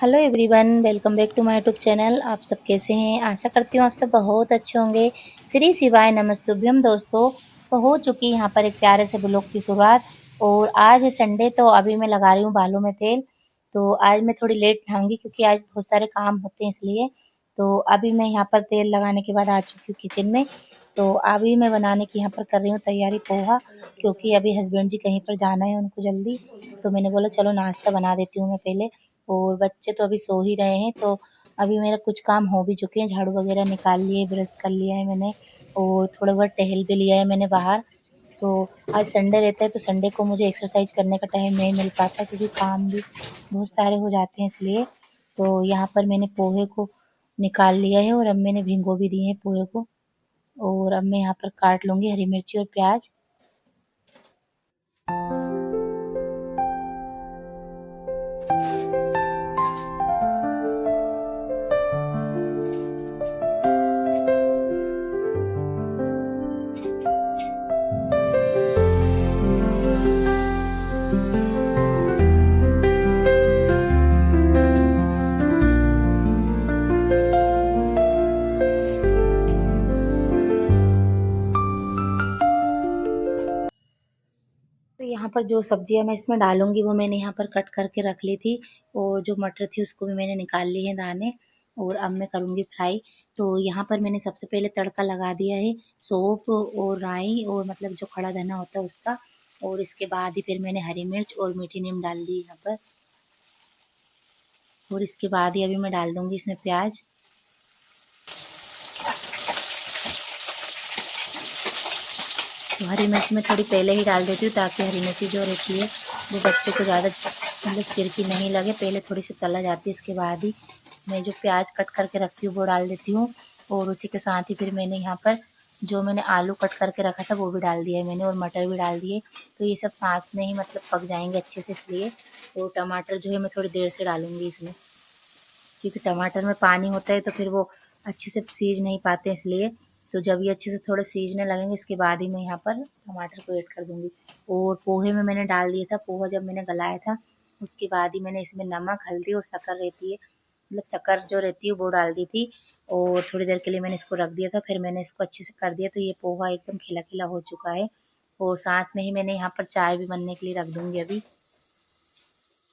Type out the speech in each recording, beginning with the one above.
Hello everyone, welcome back to my YouTube channel. आप सब कैसे हैं? आशा करती हूँ आप सब बहुत अच्छे होंगे। श्री शिवाय नमस्तुभ्यम दोस्तों। तो हो चुकी यहाँ पर एक प्यारे से ब्लॉग की शुरुआत। और आज है संडे, तो अभी मैं लगा रही हूँ बालों में तेल। तो आज मैं थोड़ी लेट नहाऊंगी क्योंकि आज बहुत सारे काम होते हैं इसलिए। तो अभी मैं यहाँ पर तेल लगाने के बाद आ चुकी हूँ किचन में। तो अभी मैं बनाने की यहाँ पर कर रही हूँ तैयारी पोहा, क्योंकि अभी हस्बैंड जी कहीं पर जाना है उनको जल्दी। तो मैंने बोला चलो नाश्ता बना देती हूँ मैं पहले। और बच्चे तो अभी सो ही रहे हैं, तो अभी मेरा कुछ काम हो भी चुके हैं। झाड़ू वगैरह निकाल लिए, ब्रश कर लिया है मैंने, और थोड़ा बहुत टहल भी लिया है मैंने बाहर। तो आज संडे रहता है, तो संडे को मुझे एक्सरसाइज करने का टाइम नहीं मिल पाता क्योंकि काम भी बहुत सारे हो जाते हैं इसलिए। तो यहाँ पर मैंने पोहे को निकाल लिया है और अब मैंने भिगो भी दिए हैं पोहे को। और अब मैं यहाँ पर काट लूँगी हरी मिर्ची और प्याज। तो यहाँ पर जो सब्जियाँ मैं इसमें डालूँगी वो मैंने यहाँ पर कट करके रख ली थी। और जो मटर थी उसको भी मैंने निकाल लिए हैं दाने। और अब मैं करूँगी फ्राई। तो यहाँ पर मैंने सबसे पहले तड़का लगा दिया है सौंफ और राई और मतलब जो खड़ा धना होता है उसका। और इसके बाद ही फिर मैंने हरी मिर्च और मीठी नीम डाल दी यहाँ पर। और इसके बाद ही अभी मैं डाल दूँगी इसमें प्याज। तो हरी मिर्च मैं थोड़ी पहले ही डाल देती हूँ ताकि हरी मिर्ची जो रहती है वो बच्चों को ज़्यादा मतलब चिरकी नहीं लगे, पहले थोड़ी सी तला जाती है। इसके बाद ही मैं जो प्याज कट करके रखती हूँ वो डाल देती हूँ। और उसी के साथ ही फिर मैंने यहाँ पर जो मैंने आलू कट करके रखा था वो भी डाल दिया है मैंने, और मटर भी डाल दिए। तो ये सब साथ में ही मतलब पक जाएंगे अच्छे से इसलिए। तो टमाटर जो है मैं थोड़ी देर से डालूँगी इसमें, क्योंकि टमाटर में पानी होता है तो फिर वो अच्छे से सीज नहीं पाते इसलिए। तो जब ये अच्छे से थोड़े सीजने लगेंगे इसके बाद ही मैं यहाँ पर टमाटर को ऐड कर दूँगी। और पोहे में मैंने डाल दिया था, पोहा जब मैंने गलाया था उसके बाद ही मैंने इसमें नमक, हल्दी और शक्कर रहती है, मतलब शक्कर जो रहती है वो डाल दी थी। और थोड़ी देर के लिए मैंने इसको रख दिया था, फिर मैंने इसको अच्छे से कर दिया। तो ये पोहा एकदम खिला खिला हो चुका है। और साथ में ही मैंने यहाँ पर चाय भी बनने के लिए रख दूँगी अभी।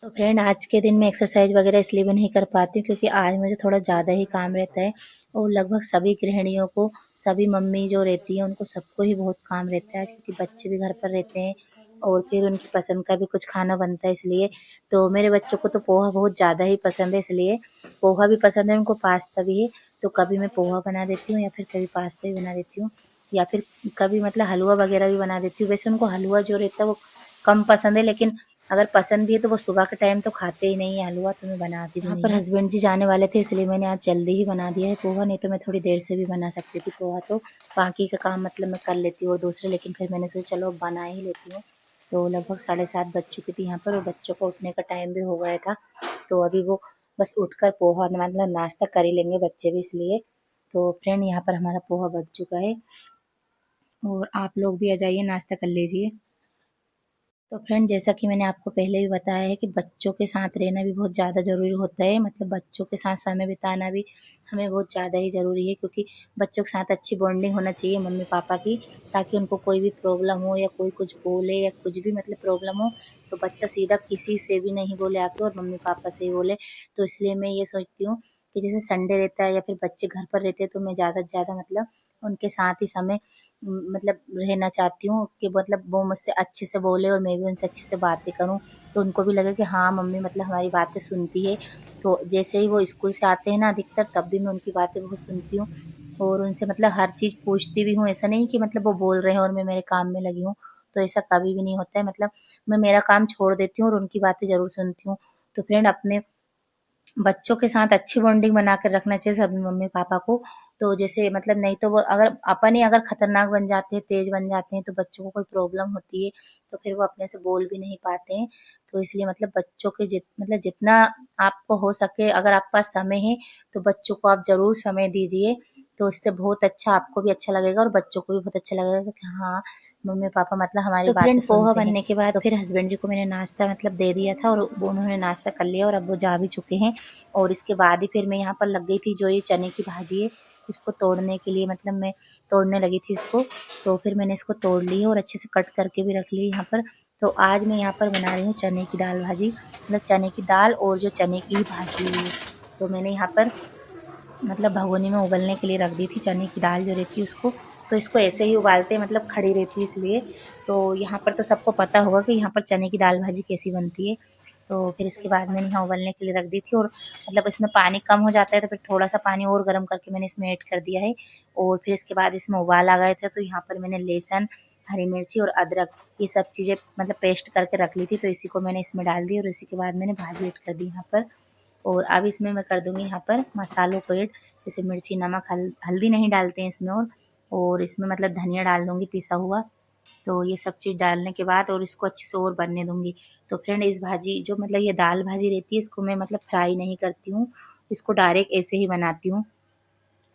तो फ्रेंड, आज के दिन मैं एक्सरसाइज वगैरह इसलिए भी नहीं कर पाती हूँ क्योंकि आज मुझे थोड़ा ज़्यादा ही काम रहता है। और लगभग सभी गृहिणियों को, सभी मम्मी जो रहती हैं उनको सबको ही बहुत काम रहता है आज, क्योंकि बच्चे भी घर पर रहते हैं और फिर उनकी पसंद का भी कुछ खाना बनता है इसलिए। तो मेरे बच्चों को तो पोहा बहुत ज़्यादा ही पसंद है, इसलिए पोहा भी पसंद है उनको, पास्ता भी है। तो कभी मैं पोहा बना देती हूँ या फिर कभी पास्ता भी बना देती हूँ, या फिर कभी मतलब हलवा वगैरह भी बना देती हूँ। वैसे उनको हलवा जो रहता है वो कम पसंद है, लेकिन अगर पसंद भी है तो वो सुबह के टाइम तो खाते ही नहीं है हलवा, तो मैं बनाती भी यहाँ नहीं पर हूँ। हस्बैंड जी जाने वाले थे इसलिए मैंने आज जल्दी ही बना दिया है पोहा, नहीं तो मैं थोड़ी देर से भी बना सकती थी पोहा। तो बाकी का काम मतलब मैं कर लेती हूँ और दूसरे, लेकिन फिर मैंने सोचा चलो अब बना ही लेती हूँ। तो लगभग 7:30 बज चुकी थी यहाँ पर और बच्चों को उठने का टाइम भी हो गया था। तो अभी वो बस उठकर पोहा मतलब नाश्ता कर ही लेंगे बच्चे भी इसलिए। तो फ्रेंड, यहाँ पर हमारा पोहा बच चुका है और आप लोग भी आ जाइए, नाश्ता कर लीजिए। तो फ्रेंड, जैसा कि मैंने आपको पहले भी बताया है कि बच्चों के साथ रहना भी बहुत ज़्यादा ज़रूरी होता है, मतलब बच्चों के साथ समय बिताना भी हमें बहुत ज़्यादा ही ज़रूरी है, क्योंकि बच्चों के साथ अच्छी बॉन्डिंग होना चाहिए मम्मी पापा की, ताकि उनको कोई भी प्रॉब्लम हो या कोई कुछ बोले या कुछ भी मतलब प्रॉब्लम हो तो बच्चा सीधा किसी से भी नहीं बोले आके, और मम्मी पापा से ही बोले। तो इसलिए मैं ये सोचती हूँ कि जैसे संडे रहता है या फिर बच्चे घर पर रहते हैं तो मैं ज़्यादा से ज़्यादा मतलब उनके साथ ही समय मतलब रहना चाहती हूँ, कि मतलब वो मुझसे अच्छे से बोले और मैं भी उनसे अच्छे से बातें करूँ, तो उनको भी लगे कि हाँ मम्मी मतलब हमारी बातें सुनती है। तो जैसे ही वो स्कूल से आते हैं ना अधिकतर, तब भी मैं उनकी बातें बहुत सुनती हूँ और उनसे मतलब हर चीज़ पूछती भी हूँ। ऐसा नहीं कि मतलब वो बोल रहे हैं और मैं मेरे काम में लगी हूँ, तो ऐसा कभी भी नहीं होता है। मतलब मैं मेरा काम छोड़ देती हूँ और उनकी बातें ज़रूर सुनती हूँ। तो फ्रेंड, अपने बच्चों के साथ अच्छी बॉन्डिंग बना कर रखना चाहिए सभी मम्मी पापा को। तो जैसे मतलब नहीं तो वो अगर अपन ही अगर खतरनाक बन जाते हैं, तेज बन जाते हैं, तो बच्चों को कोई प्रॉब्लम होती है तो फिर वो अपने से बोल भी नहीं पाते हैं। तो इसलिए मतलब बच्चों के मतलब जितना आपको हो सके, अगर आपके पास समय है तो बच्चों को आप ज़रूर समय दीजिए। तो इससे बहुत अच्छा, आपको भी अच्छा लगेगा और बच्चों को भी बहुत अच्छा लगेगा कि हाँ मम्मी पापा मतलब हमारी बातें सुनते हैं। पोहा बनने के बाद फिर हस्बैंड जी को मैंने नाश्ता मतलब दे दिया था और वो उन्होंने नाश्ता कर लिया और अब वो जा भी चुके हैं। और इसके बाद ही फिर मैं यहाँ पर लग गई थी, जो ये चने की भाजी है इसको तोड़ने के लिए, मतलब मैं तोड़ने लगी थी इसको। तो फिर मैंने इसको तोड़ ली और अच्छे से कट करके भी रख ली यहाँ पर। तो आज मैं यहाँ पर बना रही हूँ चने की दाल भाजी, मतलब चने की दाल और जो चने की भाजी है। तो मैंने यहाँ पर मतलब भगोनी में उबलने के लिए रख दी थी चने की दाल जो रहती है उसको। तो इसको ऐसे ही उबालते हैं, मतलब खड़ी रहती है इसलिए। तो यहाँ पर तो सबको पता होगा कि यहाँ पर चने की दाल भाजी कैसी बनती है। तो फिर इसके बाद मैंने यहाँ उबलने के लिए रख दी थी और मतलब इसमें पानी कम हो जाता है तो फिर थोड़ा सा पानी और गर्म करके मैंने इसमें ऐड कर दिया है। और फिर इसके बाद इसमें उबाल आ गए थे तो यहाँ पर मैंने लहसुन, हरी मिर्ची और अदरक ये सब चीज़ें मतलब पेस्ट करके रख ली थी, तो इसी को मैंने इसमें डाल दी और इसी के बाद मैंने भाजी ऐड कर दी यहाँ पर। और अब इसमें मैं कर दूँगी यहाँ पर मसालों को ऐड, जैसे मिर्ची, नमक, हल्दी नहीं डालते हैं इसमें। और इसमें मतलब धनिया डाल दूँगी पिसा हुआ। तो ये सब चीज़ डालने के बाद और इसको अच्छे से और बनने दूँगी। तो फ्रेंड इस भाजी जो मतलब ये दाल भाजी रहती है इसको मैं मतलब फ्राई नहीं करती हूँ, इसको डायरेक्ट ऐसे ही बनाती हूँ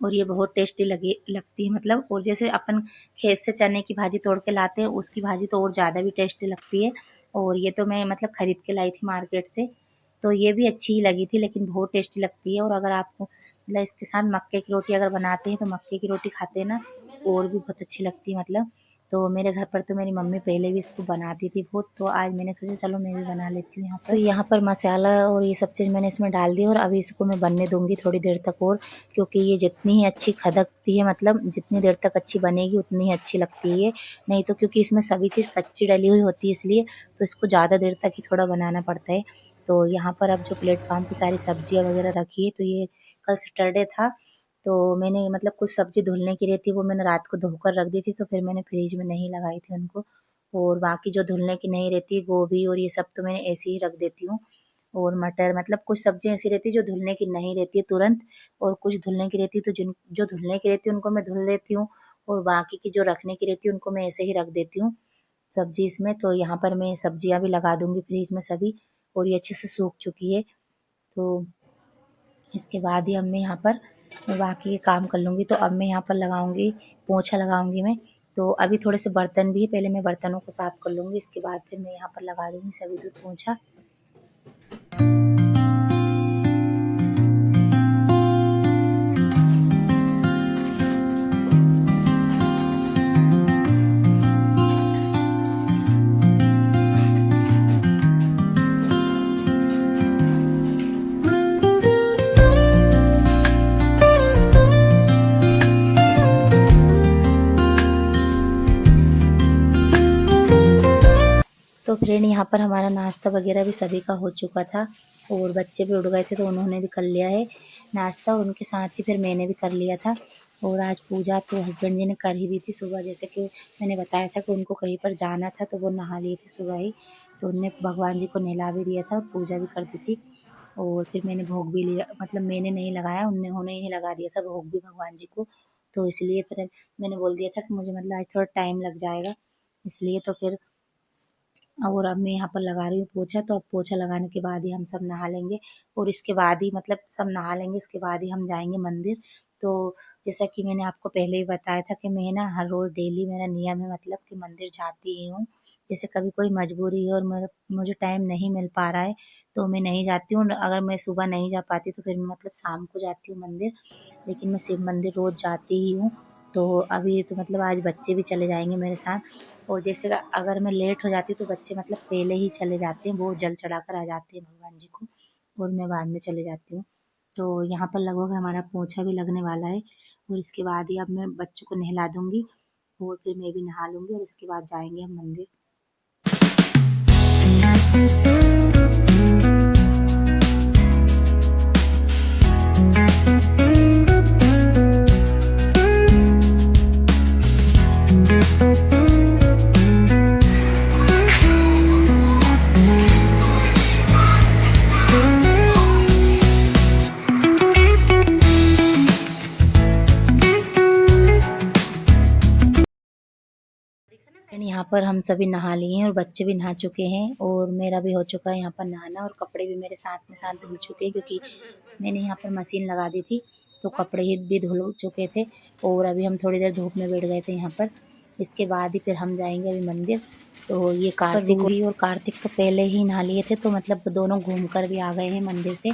और ये बहुत टेस्टी लगती है मतलब। और जैसे अपन खेत से चने की भाजी तोड़ के लाते हैं उसकी भाजी तो और ज़्यादा भी टेस्टी लगती है। और ये तो मैं मतलब खरीद के लाई थी मार्केट से, तो ये भी अच्छी ही लगी थी लेकिन बहुत टेस्टी लगती है। और अगर आप मतलब इसके साथ मक्के की रोटी अगर बनाते हैं तो मक्के की रोटी खाते हैं ना, और भी बहुत अच्छी लगती है मतलब। तो मेरे घर पर तो मेरी मम्मी पहले भी इसको बनाती थी बहुत, तो आज मैंने सोचा चलो मैं भी बना लेती हूँ यहाँ पर। तो यहाँ पर मसाला और ये सब चीज़ मैंने इसमें डाल दी और अभी इसको मैं बनने दूँगी थोड़ी देर तक और, क्योंकि ये जितनी ही अच्छी खदकती है मतलब जितनी देर तक अच्छी बनेगी उतनी ही अच्छी लगती है ये। नहीं तो क्योंकि इसमें सभी चीज़ कच्ची डली हुई होती है इसलिए तो इसको ज़्यादा देर तक ही थोड़ा बनाना पड़ता है। तो यहाँ पर अब जो प्लेटफॉर्म पे सारी सब्जियाँ वगैरह रखी है, तो ये कल सैटरडे था तो मैंने मतलब कुछ सब्जी धुलने की रहती है वो मैंने रात को धोकर रख दी थी, तो फिर मैंने फ्रिज में नहीं लगाई थी उनको। और बाकी जो धुलने की नहीं रहती गोभी और ये सब तो मैंने ऐसे ही रख देती हूँ। और मटर मतलब कुछ सब्जियाँ ऐसी रहती है जो धुलने की नहीं रहती है तुरंत, और कुछ धुलने की रहती है तो जिन जो धुलने की रहती है उनको मैं धुल देती हूँ और बाकी की जो रखने की रहती है उनको मैं ऐसे ही रख देती हूँ सब्जी इसमें। तो यहाँ पर मैं सब्जियाँ भी लगा दूँगी फ्रिज में सभी, और ये अच्छे से सूख चुकी है। तो इसके बाद ही अब मैं यहाँ पर मैं बाकी के काम कर लूँगी। तो अब मैं यहाँ पर लगाऊँगी पोंछा लगाऊँगी मैं। तो अभी थोड़े से बर्तन भी है, पहले मैं बर्तनों को साफ़ कर लूँगी, इसके बाद फिर मैं यहाँ पर लगा दूँगी सभी दूध पोंछा। तो फ्रेंड यहाँ पर हमारा नाश्ता वगैरह भी सभी का हो चुका था और बच्चे भी उठ गए थे तो उन्होंने भी कर लिया है नाश्ता, और उनके साथ ही फिर मैंने भी कर लिया था। और आज पूजा तो हस्बैंड जी ने कर ही दी थी सुबह, जैसे कि मैंने बताया था कि उनको कहीं पर जाना था तो वो नहा लिए थे सुबह ही, तो उनने भगवान जी को नहला भी दिया था और पूजा भी कर दी थी। और फिर मैंने भोग भी लिया, मतलब मैंने नहीं लगाया उन्होंने ही लगा दिया था भोग भी भगवान जी को। तो इसलिए फिर मैंने बोल दिया था कि मुझे मतलब आज थोड़ा टाइम लग जाएगा, इसलिए तो फिर और अब मैं यहाँ पर लगा रही हूँ पोछा। तो अब पोछा लगाने के बाद ही हम सब नहा लेंगे और इसके बाद ही मतलब सब नहा लेंगे, इसके बाद ही हम जाएंगे मंदिर। तो जैसा कि मैंने आपको पहले ही बताया था कि मैं ना हर रोज़ डेली मेरा नियम है मतलब कि मंदिर जाती ही हूँ। जैसे कभी कोई मजबूरी है और मुझे टाइम नहीं मिल पा रहा है तो मैं नहीं जाती हूँ, अगर मैं सुबह नहीं जा पाती तो फिर मैं मतलब शाम को जाती हूँ मंदिर, लेकिन मैं शिव मंदिर रोज़ जाती ही हूँ। तो अभी तो मतलब आज बच्चे भी चले जाएंगे मेरे साथ, और जैसे अगर मैं लेट हो जाती हूँ तो बच्चे मतलब पहले ही चले जाते हैं, वो जल चढ़ाकर आ जाते हैं भगवान जी को और मैं बाद में चले जाती हूँ। तो यहाँ पर लगभग हमारा पोछा भी लगने वाला है और इसके बाद ही अब मैं बच्चों को नहला दूँगी और फिर मैं भी नहा लूँगी और उसके बाद जाएंगे हम मंदिर। यहाँ पर हम सभी नहा लिए हैं और बच्चे भी नहा चुके हैं और मेरा भी हो चुका है यहाँ पर नहाना, और कपड़े भी मेरे साथ में साथ धुल चुके हैं क्योंकि मैंने यहाँ पर मशीन लगा दी थी तो कपड़े ही भी धुल चुके थे। और अभी हम थोड़ी देर धूप में बैठ गए थे यहाँ पर, इसके बाद ही फिर हम जाएंगे अभी मंदिर। तो ये कार्तिक भी और कार्तिक तो पहले ही नहा लिए थे, तो मतलब दोनों घूम कर भी आ गए हैं मंदिर से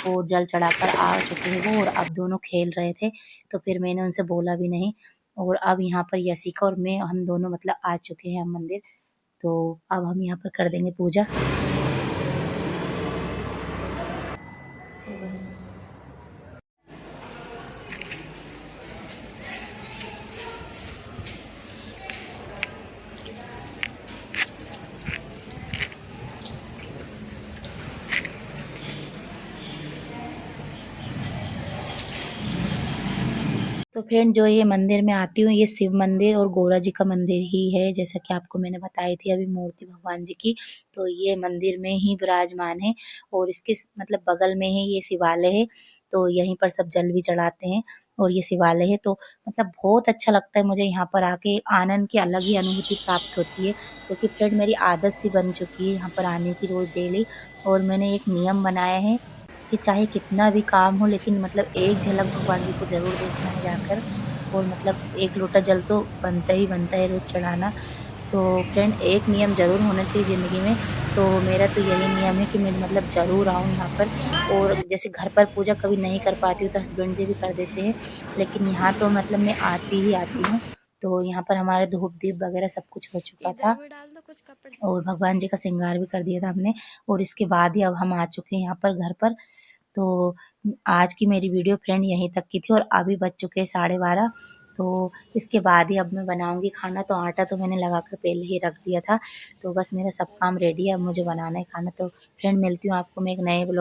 और जल चढ़ाकर आ चुके हैं वो, और अब दोनों खेल रहे थे तो फिर मैंने उनसे बोला भी नहीं। और अब यहाँ पर यशिका और मैं हम दोनों मतलब आ चुके हैं हम मंदिर। तो अब हम यहाँ पर कर देंगे पूजा। तो फ्रेंड जो ये मंदिर में आती हूँ, ये शिव मंदिर और गौरा जी का मंदिर ही है, जैसा कि आपको मैंने बताई थी अभी मूर्ति भगवान जी की। तो ये मंदिर में ही विराजमान है और इसके मतलब बगल में ही ये शिवालय है। तो यहीं पर सब जल भी चढ़ाते हैं और ये शिवालय है। तो मतलब बहुत अच्छा लगता है मुझे यहाँ पर आके, आनंद की अलग ही अनुभूति प्राप्त होती है, क्योंकि फ्रेंड मेरी आदत सी बन चुकी है यहाँ पर आने की रोज डेली। और मैंने एक नियम बनाया है कि चाहे कितना भी काम हो, लेकिन मतलब एक झलक भगवान जी को ज़रूर देखना है जाकर। और मतलब एक लोटा जल तो बनता ही बनता है रोज़ चढ़ाना। तो फ्रेंड एक नियम ज़रूर होना चाहिए ज़िंदगी में। तो मेरा तो यही नियम है कि मैं मतलब ज़रूर आऊँ यहाँ पर। और जैसे घर पर पूजा कभी नहीं कर पाती हूँ तो हस्बैंड जी भी कर देते हैं, लेकिन यहाँ तो मतलब मैं आती ही आती हूँ। तो यहाँ पर हमारे धूप-दीप वगैरह सब कुछ हो चुका था और भगवान जी का श्रृंगार भी कर दिया था हमने। और इसके बाद ही अब हम आ चुके हैं यहाँ पर घर पर। तो आज की मेरी वीडियो फ्रेंड यहीं तक की थी और अभी बज चुके हैं 12:30। तो इसके बाद ही अब मैं बनाऊँगी खाना। तो आटा तो मैंने लगा कर पहले ही रख दिया था। तो बस मेरा सब काम रेडी है, अब मुझे बनाना है खाना। तो फ्रेंड मिलती हूँ आपको मैं एक नए ब्लॉग